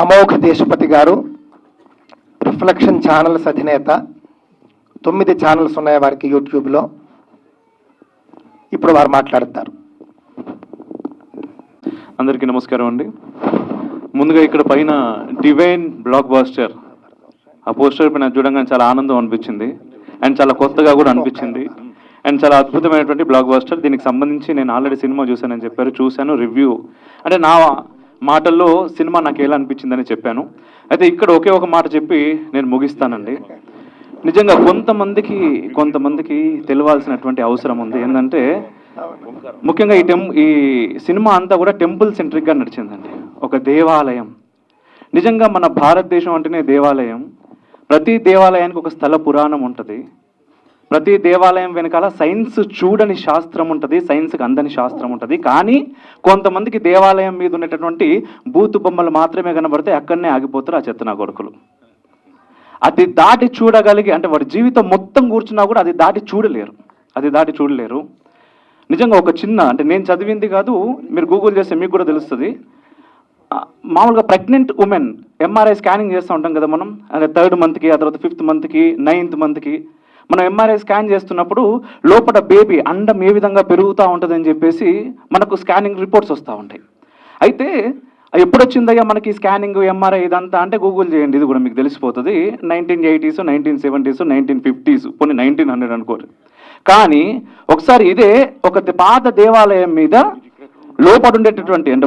అమోఘ దేశపతి గారు reflection channels అధినేత. 9 channels ఉన్నాయి వారికి యూట్యూబ్లో. ఇప్పుడు వారు మాట్లాడతారు. అందరికీ నమస్కారం అండి. ముందుగా ఇక్కడ పైన డివైన్ బ్లాక్ బాస్టర్ ఆ పోస్టర్ పైన చూడగానే చాలా ఆనందం అనిపించింది అండ్ చాలా కొత్తగా కూడా అనిపించింది అండ్ చాలా అద్భుతమైనటువంటి బ్లాక్ బాస్టర్. దీనికి సంబంధించి నేను ఆల్రెడీ సినిమా చూశానని చెప్పారు, చూశాను. రివ్యూ అంటే నా మాటల్లో సినిమా నాకు ఎలా అనిపించిందని చెప్పాను. అయితే ఇక్కడ ఒకే ఒక మాట చెప్పి నేను ముగిస్తానండి. నిజంగా కొంతమందికి తెలియాల్సినటువంటి అవసరం ఉంది. ఏంటంటే ముఖ్యంగా ఈ సినిమా అంతా కూడా టెంపుల్ సెంట్రిక్గా నడిచిందండి. ఒక దేవాలయం. నిజంగా మన భారతదేశం అంటేనే దేవాలయం. ప్రతి దేవాలయానికి ఒక స్థల పురాణం ఉంటుంది. ప్రతి దేవాలయం వెనకాల సైన్స్ చూడని శాస్త్రం ఉంటుంది, సైన్స్కి అందని శాస్త్రం ఉంటుంది. కానీ కొంతమందికి దేవాలయం మీద ఉన్నటువంటి బూతు బొమ్మలు మాత్రమే కనబడితే అక్కడనే ఆగిపోతారు ఆ చెత్తనా కొడుకులు. అది దాటి చూడగలిగి అంటే వాడి జీవితం మొత్తం కూర్చున్నా కూడా అది దాటి చూడలేరు. నిజంగా ఒక చిన్న అంటే నేను చదివింది కాదు, మీరు గూగుల్ చేస్తే మీకు కూడా తెలుస్తుంది. మామూలుగా ప్రెగ్నెంట్ ఉమెన్ ఎంఆర్ఐ స్కానింగ్ చేస్తూ ఉంటాం కదా మనం. అంటే 3rd మంత్కి, ఆ తర్వాత 5th మంత్కి, 9th మంత్కి మనం ఎంఆర్ఐ స్కాన్ చేస్తున్నప్పుడు లోపల బేబీ అండం ఏ విధంగా పెరుగుతూ ఉంటుందని చెప్పేసి మనకు స్కానింగ్ రిపోర్ట్స్ వస్తూ ఉంటాయి. అయితే ఎప్పుడు వచ్చిందయ్యా మనకి స్కానింగ్ ఎంఆర్ఐ ఇదంతా అంటే గూగుల్ చేయండి, ఇది కూడా మీకు తెలిసిపోతుంది. 1980s, 1970s, 1950s, పోనీ 1900 అనుకోరు. కానీ ఒకసారి ఇదే ఒక పాత దేవాలయం మీద లోపల ఉండేటటువంటి అంటే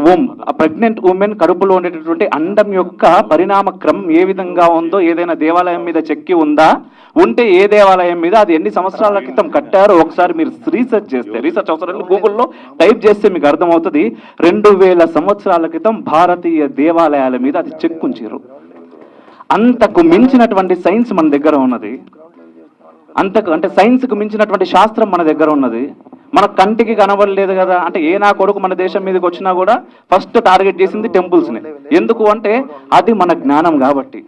ఆ ప్రెగ్నెంట్ ఉమెన్ కడుపులో ఉండేటటువంటి అండం యొక్క పరిణామ క్రమం ఏ విధంగా ఉందో ఏదైనా దేవాలయం మీద చెక్కి ఉందా, ఉంటే ఏ దేవాలయం మీద, అది ఎన్ని సంవత్సరాల క్రితం కట్టారో ఒకసారి మీరు రీసెర్చ్ అవసరం గూగుల్లో టైప్ చేస్తే మీకు అర్థమవుతుంది. 2000 సంవత్సరాల క్రితం భారతీయ దేవాలయాల మీద అది చెక్కుంచారు. అంతకు మించినటువంటి సైన్స్ మన దగ్గర ఉన్నది. అంటే సైన్స్కు మించినటువంటి శాస్త్రం మన దగ్గర ఉన్నది. మన కంటికి కనబడలేదు కదా. అంటే ఏ నా కొడుకు మన దేశం మీదకి వచ్చినా కూడా ఫస్ట్ టార్గెట్ చేసింది టెంపుల్స్ని. ఎందుకు అంటే అది మన జ్ఞానం కాబట్టి.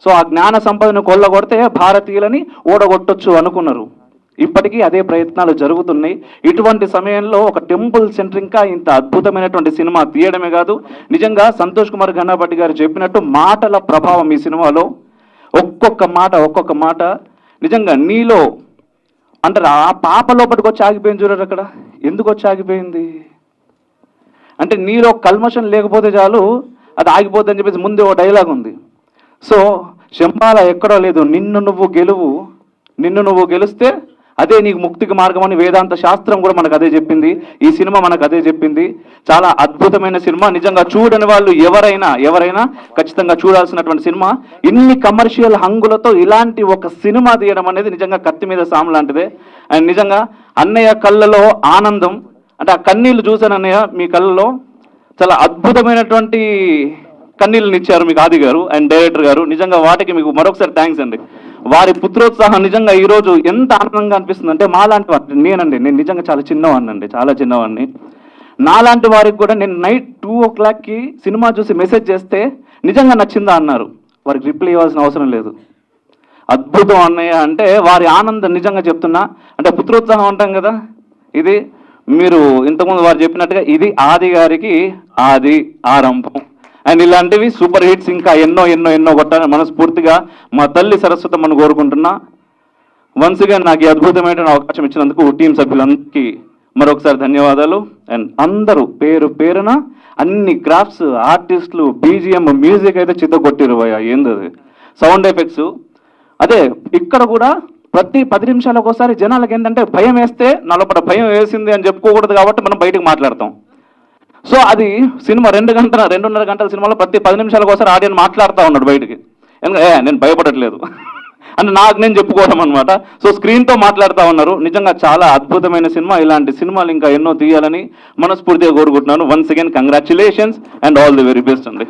సో ఆ జ్ఞాన సంపదను కొల్లగొడితే భారతీయులని ఓడగొట్టొచ్చు అనుకున్నారు. ఇప్పటికీ అదే ప్రయత్నాలు జరుగుతున్నాయి. ఇటువంటి సమయంలో ఒక టెంపుల్ సెంట్రింగ్గా ఇంత అద్భుతమైనటువంటి సినిమా తీయడమే కాదు, నిజంగా సంతోష్ కుమార్ ఘనాపటి గారు చెప్పినట్టు మాటల ప్రభావం ఈ సినిమాలో. ఒక్కొక్క మాట నిజంగా నీలో అంటారు. ఆ పాప లోపలికి వచ్చి ఆగిపోయింది చూడరు. అక్కడ ఎందుకు వచ్చి ఆగిపోయింది అంటే నీలో కల్మషం లేకపోతే చాలు అది ఆగిపోద్దని చెప్పేసి ముందే ఓ డైలాగ్ ఉంది. సో శంబాల ఎక్కడో లేదు, నిన్ను నువ్వు గెలిస్తే అదే నీకు ముక్తికి మార్గం అని వేదాంత శాస్త్రం కూడా మనకు అదే చెప్పింది. ఈ సినిమా మనకు అదే చెప్పింది. చాలా అద్భుతమైన సినిమా. నిజంగా చూడని వాళ్ళు ఎవరైనా ఖచ్చితంగా చూడాల్సినటువంటి సినిమా. ఇన్ని కమర్షియల్ హంగులతో ఇలాంటి ఒక సినిమా తీయడం అనేది నిజంగా కత్తి మీద సాము లాంటిదే. అండ్ నిజంగా అన్నయ్య కళ్ళలో ఆనందం అంటే ఆ కన్నీళ్లు చూశాను అన్నయ్య మీ కళ్ళలో. చాలా అద్భుతమైనటువంటి కన్నీళ్ళని ఇచ్చారు మీకు ఆది గారు అండ్ డైరెక్టర్ గారు. నిజంగా వాటికి మీకు మరొకసారి థ్యాంక్స్ అండి. వారి పుత్రోత్సాహం నిజంగా ఈరోజు ఎంత ఆనందంగా అనిపిస్తుంది అంటే మాలాంటి వారు నేను నిజంగా చాలా చిన్నవాడిని. నాలాంటి వారికి కూడా నేను నైట్ 2 o'clockకి సినిమా చూసి మెసేజ్ చేస్తే నిజంగా నచ్చిందా అన్నారు. వారికి రిప్లై ఇవ్వాల్సిన అవసరం లేదు. అద్భుతం అన్నయ్య అంటే వారి ఆనందం నిజంగా చెప్తున్నా. అంటే పుత్రోత్సాహం అంటాం కదా, ఇది మీరు ఇంతకుముందు వారు చెప్పినట్టుగా ఇది ఆది గారికి ఆది ఆరంభం. అండ్ ఇలాంటివి సూపర్ హిట్స్ ఇంకా ఎన్నో కొట్టాలని మనస్ఫూర్తిగా మా తల్లి సరస్వతమ్మను కోరుకుంటున్నా. వన్స్ అగైన్ నాకు ఈ అద్భుతమైన అవకాశం ఇచ్చినందుకు టీం సభ్యులందరికీ మరొకసారి ధన్యవాదాలు. అండ్ అందరూ పేరున అన్ని క్రాఫ్ట్స్, ఆర్టిస్టులు, బీజిఎం, మ్యూజిక్ అయితే చిత్తగొట్టిరు. ఏందది సౌండ్ ఎఫెక్ట్స్. అదే ఇక్కడ కూడా ప్రతి 10 నిమిషాలకు ఒకసారి జనాలకు ఏంటంటే భయం వేస్తే నా లోపల భయం వేసింది అని చెప్పుకోకూడదు కాబట్టి మనం బయటకు మాట్లాడతాం. సో అది సినిమా 2.5 గంటల సినిమాలో ప్రతి 10 నిమిషాలకు ఒకసారి ఆడియన్స్ మాట్లాడుతూ ఉన్నాడు బయటికి. ఎందుకంటే నేను భయపడట్లేదు అంటే నాకు నేను చెప్పుకోవడం అనమాట. సో స్క్రీన్తో మాట్లాడుతూ ఉన్నారు. నిజంగా చాలా అద్భుతమైన సినిమా. ఇలాంటి సినిమాలు ఇంకా ఎన్నో తీయాలని మనస్ఫూర్తిగా కోరుకుంటున్నాను. Once again congratulations and all the very best అండి.